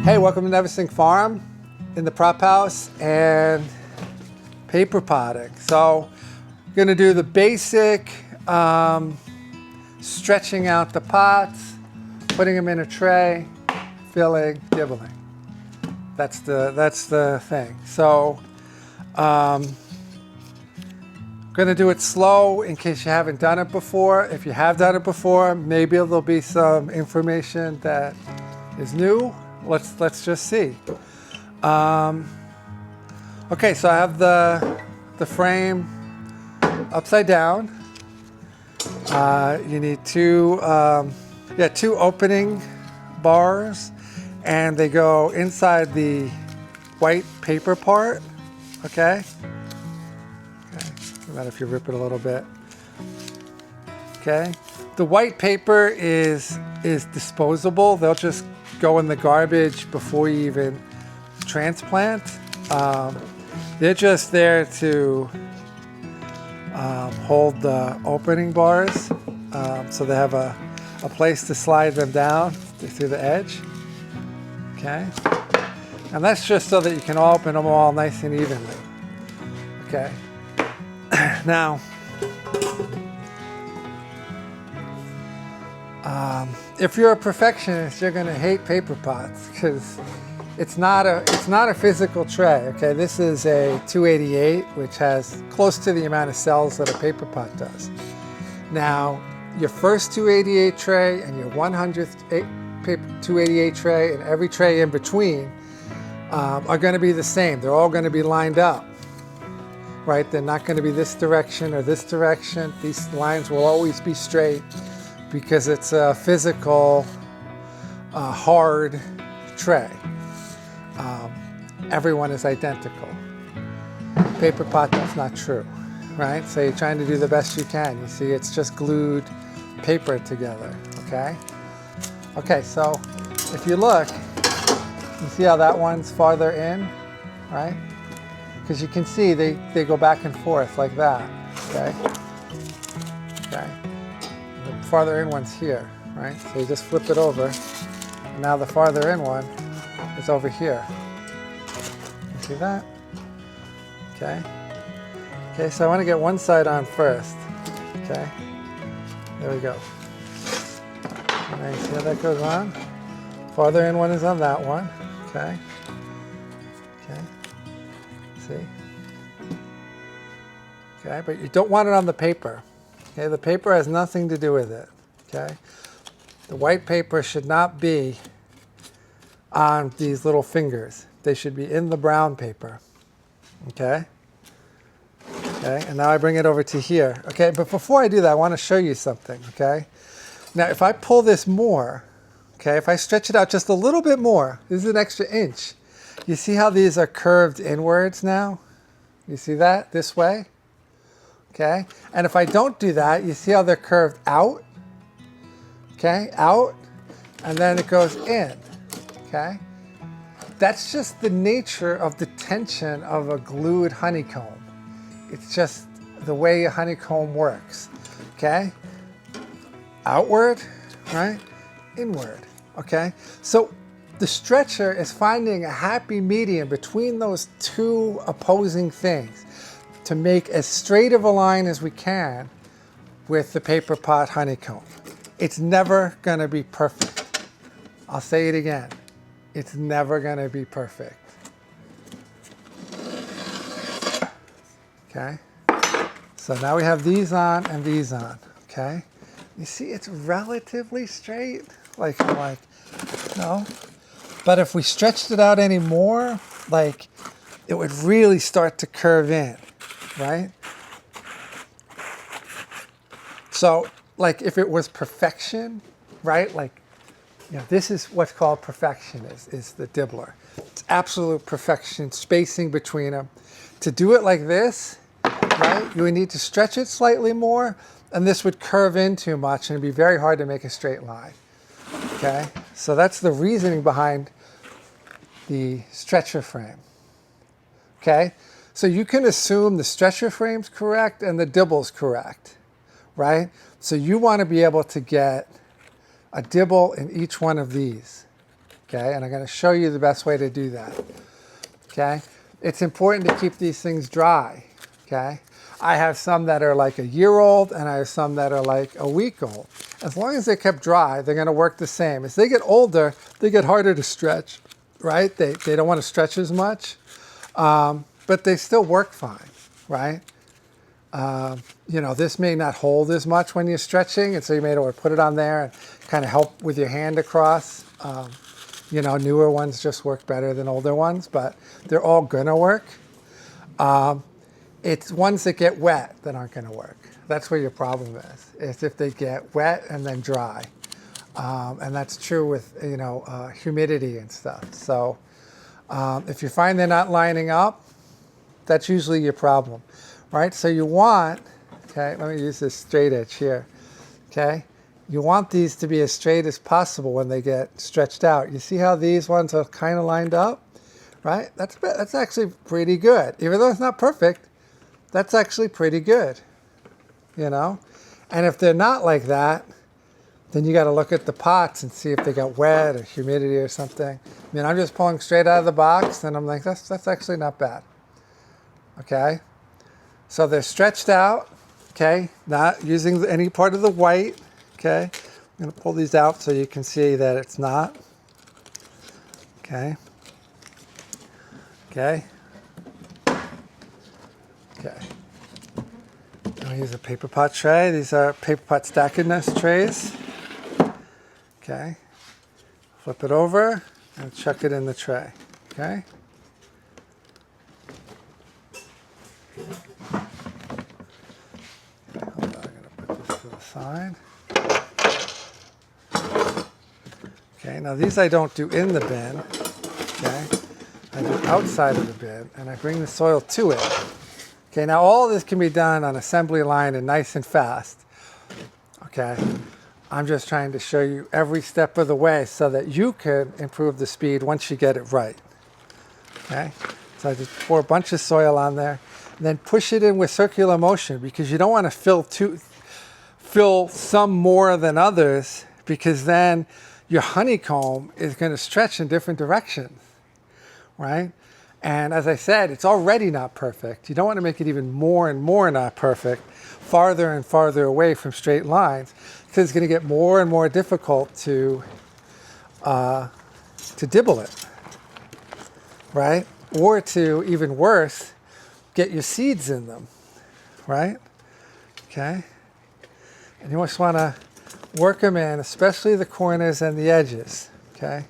Hey, welcome to Neversink Farm in the prop house and paper potting. So I'm going to do the basic stretching out the pots, putting them in a tray, filling, dibbling. That's the thing. So I'm going to do it slow in case you haven't done it before. If you have done it before, maybe there'll be some information that is new. Let's just see. Okay, so I have the frame upside down. You need two opening bars, and they go inside the white paper part. Okay. No matter if you rip it a little bit. Okay. The white paper is disposable. They'll just go in the garbage before you even transplant. They're just there to hold the opening bars, so they have a place to slide them down through the edge. Okay, and that's just so that you can open them all nice and evenly. Okay, now if you're a perfectionist, you're going to hate paper pots because it's not a physical tray. Okay, this is a 288, which has close to the amount of cells that a paper pot does. Now, your first 288 tray and your 100th 288 tray and every tray in between are going to be the same. They're all going to be lined up, right? They're not going to be this direction or this direction. These lines will always be straight, because it's a physical, hard tray. Everyone is identical. Paper pot, that's not true, right? So you're trying to do the best you can. You see, it's just glued paper together, okay? Okay, so if you look, you see how that one's farther in, right? Because you can see they go back and forth like that, okay? Okay. The farther in one's here, right? So you just flip it over, and now the farther in one is over here. You see that? Okay. Okay, so I want to get one side on first. Okay. There we go. All right, see how that goes on? Farther in one is on that one. Okay. Okay. See? Okay, but you don't want it on the paper. Okay, the paper has nothing to do with it. Okay, the white paper should not be on these little fingers. They should be in the brown paper. Okay. Okay, and now I bring it over to here. Okay, but before I do that, I want to show you something. Okay, now if I pull this more, okay, if I stretch it out just a little bit more, this is an extra inch. You see how these are curved inwards now? You see that this way? Okay, and if I don't do that, you see how they're curved out? Okay, out, and then it goes in, okay? That's just the nature of the tension of a glued honeycomb. It's just the way a honeycomb works, okay? Outward, right? Inward, okay? So the stretcher is finding a happy medium between those two opposing things to make as straight of a line as we can with the paper pot honeycomb. It's never gonna be perfect. I'll say it again. It's never gonna be perfect. Okay? So now we have these on and these on, okay? You see it's relatively straight. Like, no. But if we stretched it out any more, like, it would really start to curve in, right? So, like, if it was perfection, right? Like, you know, this is what's called perfection, is the dibbler. It's absolute perfection, spacing between them. To do it like this, right, you would need to stretch it slightly more, and this would curve in too much, and it'd be very hard to make a straight line, okay? So that's the reasoning behind the stretcher frame, okay? So you can assume the stretcher frame's correct and the dibble's correct, right? So you want to be able to get a dibble in each one of these, Okay, and I'm going to show you the best way to do that. Okay, it's important to keep these things dry. Okay, I have some that are like a year old and I have some that are like a week old. As long as they're kept dry, they're going to work the same. As they get older, they get harder to stretch, right? They don't want to stretch as much, but they still work fine, right? You know, this may not hold as much when you're stretching, and so you may want to put it on there and kind of help with your hand across. You know, newer ones just work better than older ones, but they're all gonna work. It's ones that get wet that aren't gonna work. That's where your problem is if they get wet and then dry. And that's true with, you know, humidity and stuff. So if you find they're not lining up, that's usually your problem, right? So you want, okay, let me use this straight edge here, okay? You want these to be as straight as possible when they get stretched out. You see how these ones are kind of lined up, right? That's actually pretty good. Even though it's not perfect, that's actually pretty good, you know? And if they're not like that, then you got to look at the pots and see if they got wet or humidity or something. I mean, I'm just pulling straight out of the box, and I'm like, that's actually not bad, okay? So they're stretched out, okay? Not using any part of the white. Okay, I'm going to pull these out so you can see that it's not. Okay. Okay. Okay. I'll use a Paperpot tray. These are Paperpot stackedness trays. Okay. Flip it over and chuck it in the tray. Okay. Hold on, I'm going to put this to the side. Okay, now these I don't do in the bin, okay? I do outside of the bin, and I bring the soil to it. Okay, now all of this can be done on assembly line and nice and fast, okay? I'm just trying to show you every step of the way so that you can improve the speed once you get it right, okay? So I just pour a bunch of soil on there, and then push it in with circular motion because you don't want to fill some more than others, because then your honeycomb is going to stretch in different directions, right? And as I said, it's already not perfect. You don't want to make it even more and more not perfect, farther and farther away from straight lines, because it's going to get more and more difficult to dibble it, right? Or to, even worse, get your seeds in them, right? Okay. And you just want to work them in, especially the corners and the edges, okay?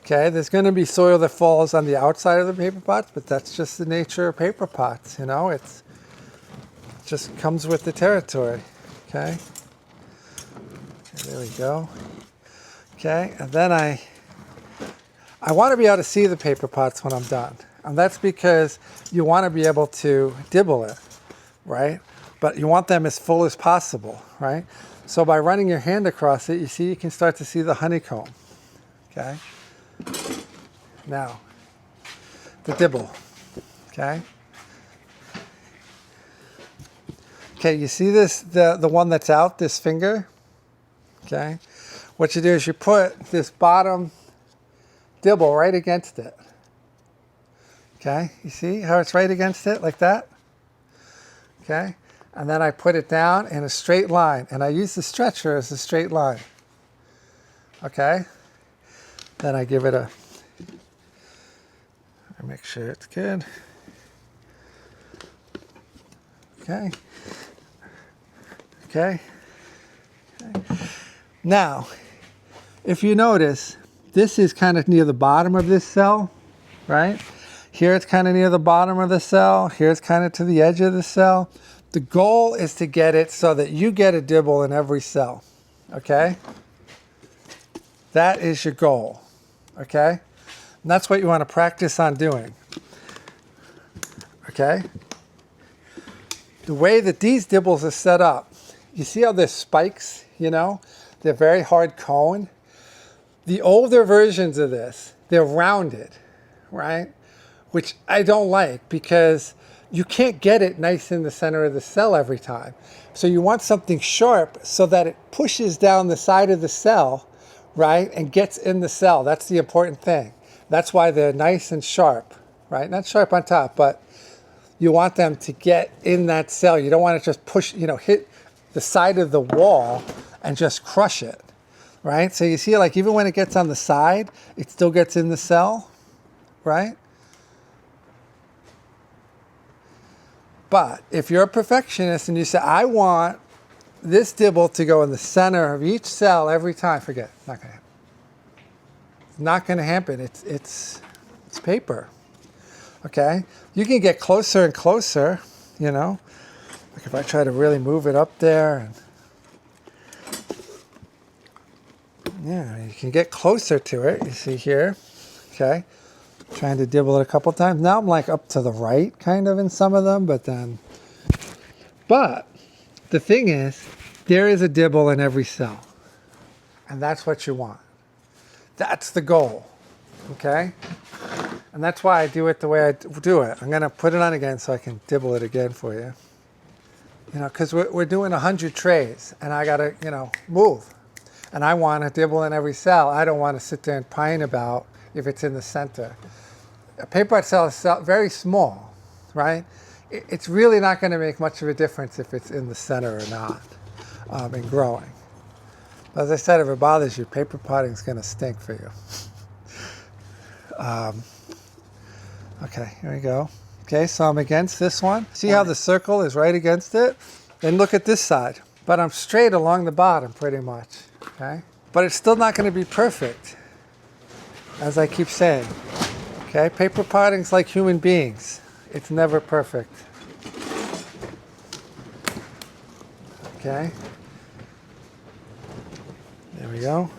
Okay, there's going to be soil that falls on the outside of the paper pots, but that's just the nature of paper pots, you know? It just comes with the territory, okay? There we go. Okay, and then I want to be able to see the paper pots when I'm done. And that's because you want to be able to dibble it, right? But you want them as full as possible, right? So by running your hand across it, you can start to see the honeycomb, okay? Now, the dibble, okay? Okay, you see this, the one that's out, this finger, okay? What you do is you put this bottom dibble right against it, okay? You see how it's right against it, like that? Okay? And then I put it down in a straight line, and I use the stretcher as a straight line. Okay? Then I give it a, I make sure it's good. Okay? Okay? Now, if you notice, this is kind of near the bottom of this cell, right? Here it's kind of near the bottom of the cell. Here it's kind of to the edge of the cell. The goal is to get it so that you get a dibble in every cell, okay? That is your goal, okay? And that's what you want to practice on doing, okay? The way that these dibbles are set up, you see how there's spikes, you know? They're very hard cone. The older versions of this, they're rounded, right? Which I don't like because you can't get it nice in the center of the cell every time. So you want something sharp so that it pushes down the side of the cell right, and gets in the cell. That's the important thing. That's why they're nice and sharp, right? Not sharp on top, but you want them to get in that cell. You don't want to just push, hit the side of the wall and just crush it, right? So you see, like, even when it gets on the side, it still gets in the cell, right? But if you're a perfectionist and you say, I want this dibble to go in the center of each cell every time, forget it. Not going to happen. It's not going to happen. It's paper. Okay? You can get closer and closer, Like if I try to really move it up there. Yeah, you can get closer to it. You see here. Okay? Trying to dibble it a couple times. Now I'm like up to the right kind of in some of them, but the thing is, there is a dibble in every cell. And that's what you want. That's the goal. Okay? And that's why I do it the way I do it. I'm going to put it on again so I can dibble it again for you. Because we're doing 100 trays and I got to, move. And I want to dibble in every cell. I don't want to sit there and pine about if it's in the center. A Paperpot cell is very small, right? It's really not going to make much of a difference if it's in the center or not in growing. But as I said, if it bothers you, paper potting is going to stink for you. Okay, here we go. Okay, so I'm against this one. See how the circle is right against it? Then look at this side. But I'm straight along the bottom pretty much, okay? But it's still not going to be perfect, as I keep saying. Okay, paper potting's like human beings. It's never perfect. Okay. There we go.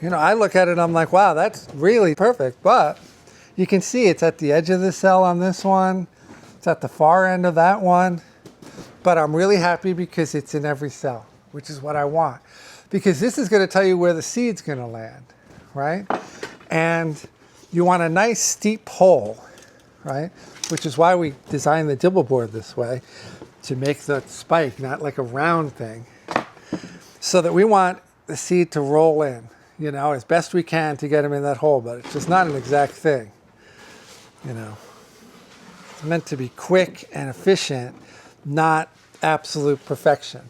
I look at it and I'm like, wow, that's really perfect. But you can see it's at the edge of the cell on this one. It's at the far end of that one. But I'm really happy because it's in every cell, which is what I want. Because this is going to tell you where the seed's going to land, right? And you want a nice steep hole, right? Which is why we designed the dibble board this way, to make the spike not like a round thing. So that we want the seed to roll in, as best we can to get them in that hole, but it's just not an exact thing, It's meant to be quick and efficient, not absolute perfection,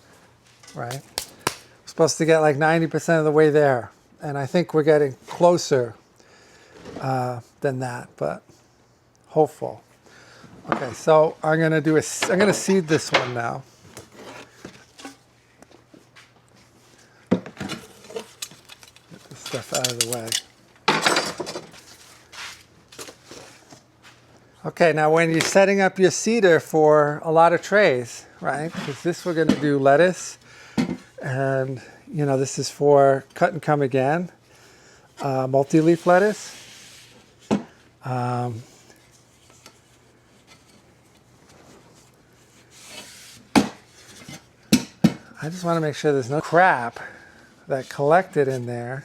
right? We're supposed to get like 90% of the way there, and I think we're getting closer than that, but hopeful. Okay, so I'm gonna seed this one now. Get this stuff out of the way. Okay, now when you're setting up your seeder for a lot of trays, right? Because this we're gonna do lettuce, and this is for cut and come again, multi-leaf lettuce. I just want to make sure there's no crap that collected in there.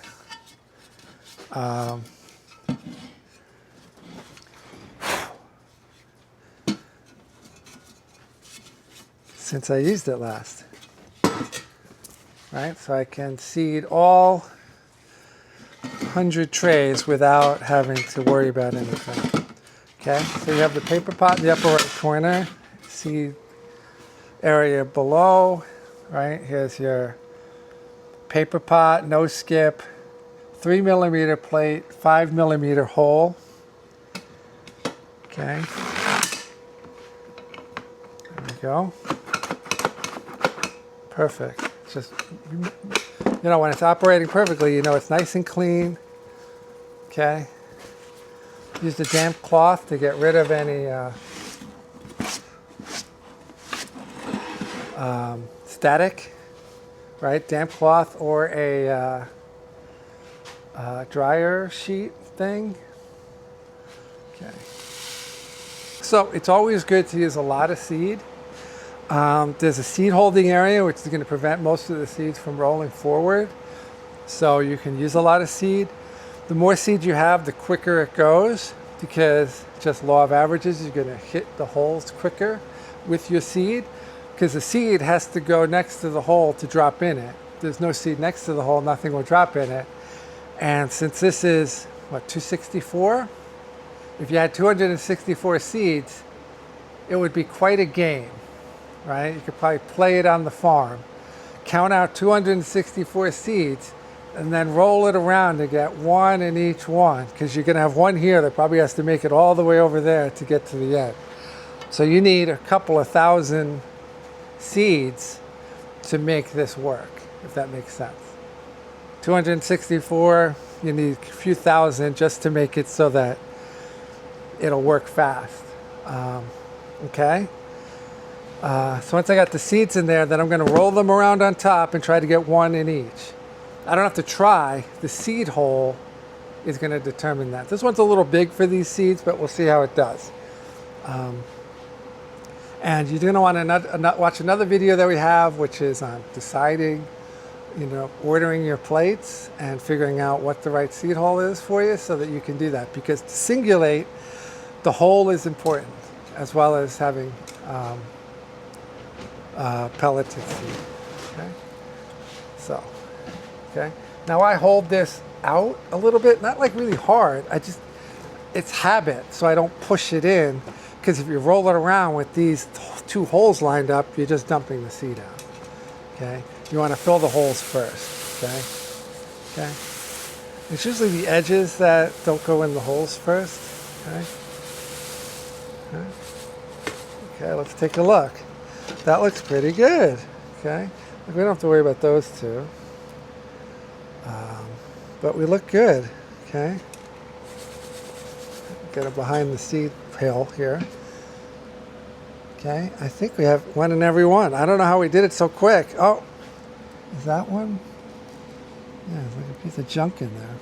Since I used it last. Right, so I can seed all 100 trays without having to worry about anything. Okay, so you have the paper pot in the upper right corner, seed area below. Right, here's your paper pot, no skip, 3mm plate, 5mm hole. Okay, there we go. Perfect. Just, when it's operating perfectly, it's nice and clean. Okay. Use the damp cloth to get rid of any static, right? Damp cloth or a dryer sheet thing. Okay. So it's always good to use a lot of seed. There's a seed holding area which is going to prevent most of the seeds from rolling forward. So you can use a lot of seed. The more seed you have, the quicker it goes, because just law of averages, you're going to hit the holes quicker with your seed. because the seed has to go next to the hole to drop in it. If there's no seed next to the hole, nothing will drop in it. And since this is, what, 264? If you had 264 seeds, it would be quite a game, right? You could probably play it on the farm, count out 264 seeds, and then roll it around to get one in each one, because you're going to have one here that probably has to make it all the way over there to get to the end. So you need a couple of thousand seeds to make this work, if that makes sense. 264, you need a few thousand just to make it so that it'll work fast. Okay? So once I got the seeds in there, then I'm going to roll them around on top and try to get one in each. I don't have to try. The seed hole is going to determine that. This one's a little big for these seeds, but we'll see how it does. And you're going to want to watch another video that we have, which is on deciding, ordering your plates and figuring out what the right seed hole is for you so that you can do that. Because to singulate, the hole is important, as well as having pelleted seed. Okay? So, okay. Now I hold this out a little bit, not like really hard. It's habit, so I don't push it in. Because if you roll it around with these two holes lined up, you're just dumping the seed out. Okay. You want to fill the holes first. Okay. Okay. It's usually the edges that don't go in the holes first. Okay. Okay. Okay, let's take a look. That looks pretty good. Okay. We don't have to worry about those two. But we look good. Okay. Get it behind the seed pail here. Okay, I think we have one in every one. I don't know how we did it so quick. Oh, is that one? Yeah, there's like a piece of junk in there.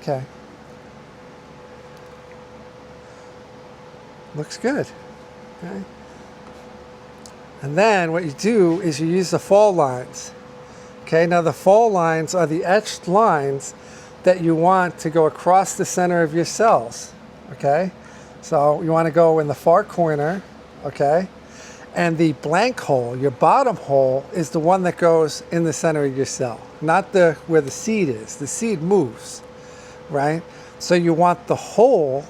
Okay. Looks good. Okay. And then what you do is you use the fall lines. Okay, now the fall lines are the etched lines that you want to go across the center of your cells. Okay, so you want to go in the far corner, okay, and the blank hole, your bottom hole, is the one that goes in the center of your cell, not where the seed is. The seed moves, right? So you want the hole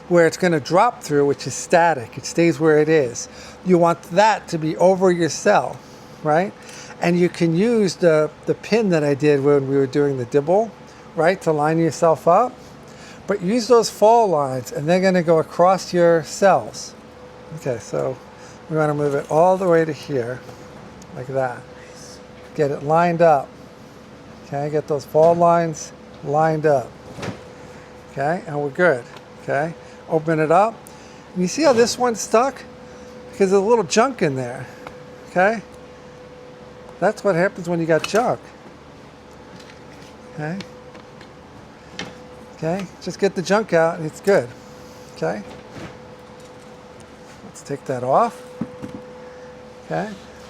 where it's going to drop through, which is static. It stays where it is. You want that to be over your cell, right? And you can use the pin that I did when we were doing the dibble, right, to line yourself up. But use those fall lines, and they're going to go across your cells. Okay, so we want to move it all the way to here, like that. Get it lined up. Okay, get those fall lines lined up. Okay, and we're good. Okay, open it up. And you see how this one's stuck? Because there's a little junk in there. Okay, that's what happens when you got junk. Okay. Okay, just get the junk out and it's good. Okay, let's take that off. Okay,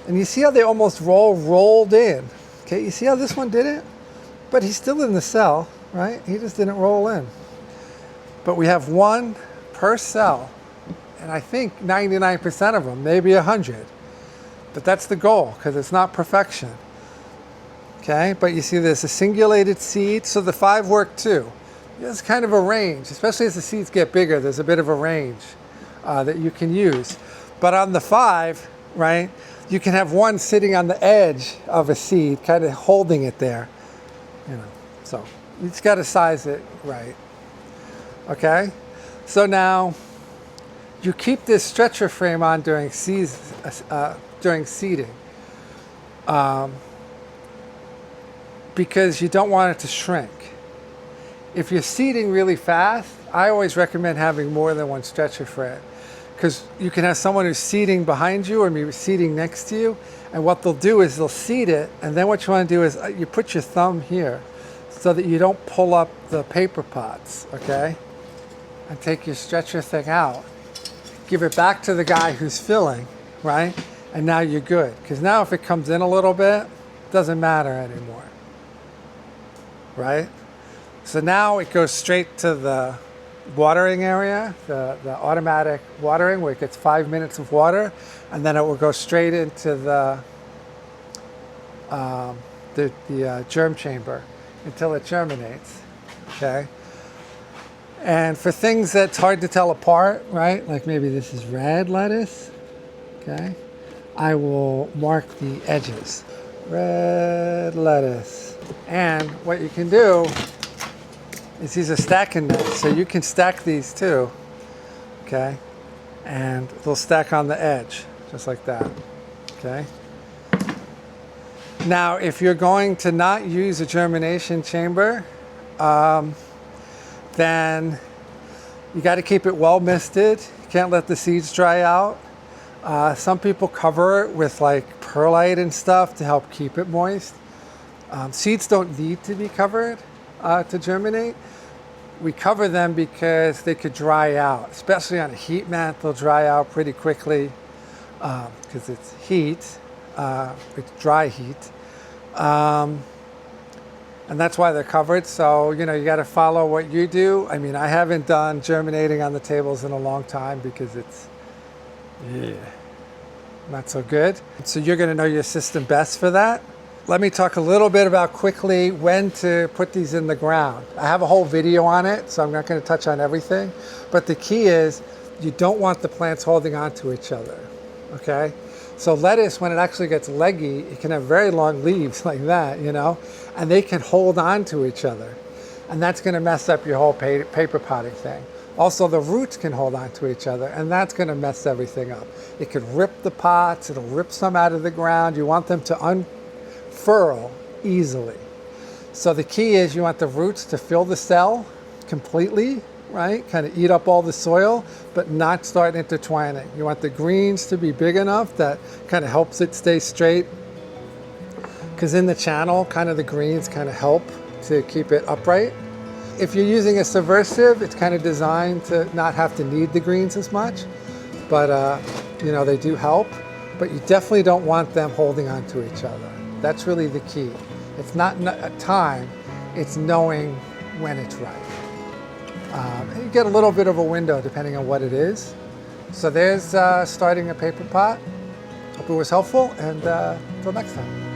and you see how they almost rolled in. Okay, you see how this one did it? But he's still in the cell, right? He just didn't roll in. But we have one per cell, and I think 99% of them, maybe 100. But that's the goal, because it's not perfection. Okay, but you see there's a singulated seed, so the 5 work too. There's kind of a range, especially as the seeds get bigger, there's a bit of a range that you can use. But on the 5, right, you can have one sitting on the edge of a seed, kind of holding it there. So you just got to size it right. Okay, so now you keep this stretcher frame on during seeding. Because you don't want it to shrink. If you're seeding really fast, I always recommend having more than one stretcher frame, because you can have someone who's seeding behind you or maybe seeding next to you, and what they'll do is they'll seed it, and then what you want to do is you put your thumb here so that you don't pull up the paper pots, okay? And take your stretcher thing out, give it back to the guy who's filling, right? And now you're good, because now if it comes in a little bit, it doesn't matter anymore, right? So now it goes straight to the watering area, the automatic watering, where it gets 5 minutes of water, and then it will go straight into the germ chamber until it germinates. Okay. And for things that's hard to tell apart, right? Like maybe this is red lettuce. Okay. I will mark the edges. Red lettuce. And what you can do is these are stacking nets, so you can stack these too. Okay. And they'll stack on the edge, just like that. Okay. Now, if you're going to not use a germination chamber, then you got to keep it well misted. You can't let the seeds dry out. Some people cover it with like perlite and stuff to help keep it moist. Seeds don't need to be covered to germinate. We cover them because they could dry out, especially on a heat mat. They'll dry out pretty quickly because it's heat, it's dry heat. And that's why they're covered. So, you know, you got to follow what you do. I mean, I haven't done germinating on the tables in a long time because it's not so good. So you're going to know your system best for that. Let me talk a little bit about quickly when to put these in the ground. I have a whole video on it, so I'm not going to touch on everything. But the key is you don't want the plants holding on to each other, okay? So lettuce, when it actually gets leggy, it can have very long leaves like that, you know, and they can hold on to each other. And that's going to mess up your whole paper potting thing. Also, the roots can hold on to each other, and that's going to mess everything up. It could rip the pots, it'll rip some out of the ground. You want them to unfurl easily. So the key is you want the roots to fill the cell completely, right? Kind of eat up all the soil, but not start intertwining. You want the greens to be big enough that kind of helps it stay straight. Because in the channel, kind of the greens kind of help to keep it upright. If you're using a subversive, it's kind of designed to not have to need the greens as much, but you know, they do help. But you definitely don't want them holding on to each other. That's really the key. It's not a time, it's knowing when it's right. You get a little bit of a window depending on what it is. So there's starting a paper pot. Hope it was helpful, and until next time.